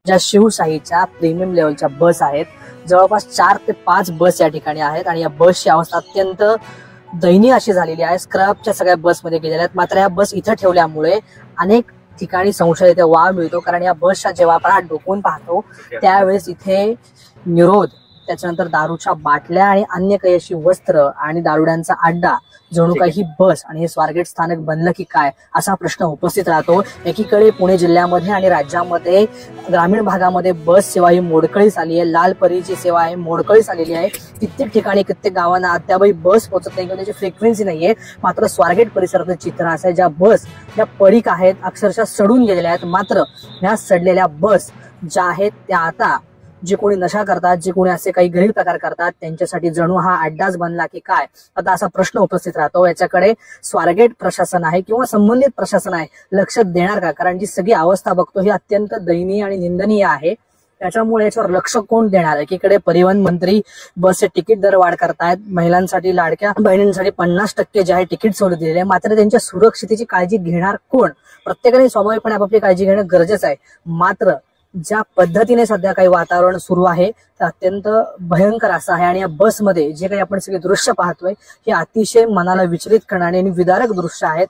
ज्या शिवशाहीच्या प्रीमियम लेवलच्या बस आहेत। जवळपास 4 ते 5 बस या ठिकाणी आहेत आणि या बसची अवस्था अत्यंत दयनीय अशी झालेली आहे। स्क्रॅपच्या सगळ्या बसमध्ये गेलेल्या आहेत। मात्र या बस इथे ठेवल्यामुळे अनेक ठिकाणी संशय इथे वाव मिळतो, कारण या बसच्या जेव्हा आपण हात डोकून पाहतो त्यावेळेस इथे निरोध, त्याच्यानंतर दारूच्या बाटल्या आणि अन्य काही अशी वस्त्र आणि दारुड्यांचा अड्डा, जणू काही ही बस आणि हे स्वारगेट स्थानक बनलं की काय असा प्रश्न उपस्थित राहतो। एकीकडे पुणे जिल्ह्यामध्ये आणि राज्यामध्ये ग्रामीण भागामध्ये बस सेवा ही मोडकळीस आली आहे। लाल परीची सेवा आहे मोडकळीस आलेली आहे। कित्येक ठिकाणी कित्येक गावांना अद्यापही बस पोहोचत नाही किंवा त्याची फ्रिक्वेन्सी नाहीये। मात्र स्वारगेट परिसराचं चित्र असं आहे, ज्या बस या पडीक आहेत, अक्षरशः सडून गेलेल्या आहेत। मात्र ह्या सडलेल्या बस ज्या आहेत त्या आता जे कोणी नशा करतात, जे कोणी असे काही गैर प्रकार करतात त्यांच्यासाठी जणू हा अड्डाच बनला की काय, आता असा प्रश्न उपस्थित राहतो। याच्याकडे स्वारगेट प्रशासन आहे किंवा संबंधित प्रशासन आहे लक्ष देणार का? कारण जी सगळी अवस्था बघतो ही अत्यंत दयनीय आणि निंदनीय आहे। त्याच्यामुळे याच्यावर लक्ष कोण देणार? एकीकडे परिवहन मंत्री बसचे तिकीट दर वाढ करतायत, महिलांसाठी लाडक्या बहिणींसाठी 50% जे आहे तिकीट सवलत दिलेली आहे, मात्र त्यांच्या सुरक्षितेची काळजी घेणार कोण? प्रत्येकाने स्वाभाविकपणे आपापली काळजी घेणं गरजेचं आहे। मात्र ज्या पद्धतीने सध्या काही वातावरण सुरू आहे ते अत्यंत भयंकर असं आहे आणि या बसमध्ये जे काही आपण सगळे दृश्य पाहतोय हे अतिशय मनाला विचलित करणारे आणि विदारक दृश्य आहेत।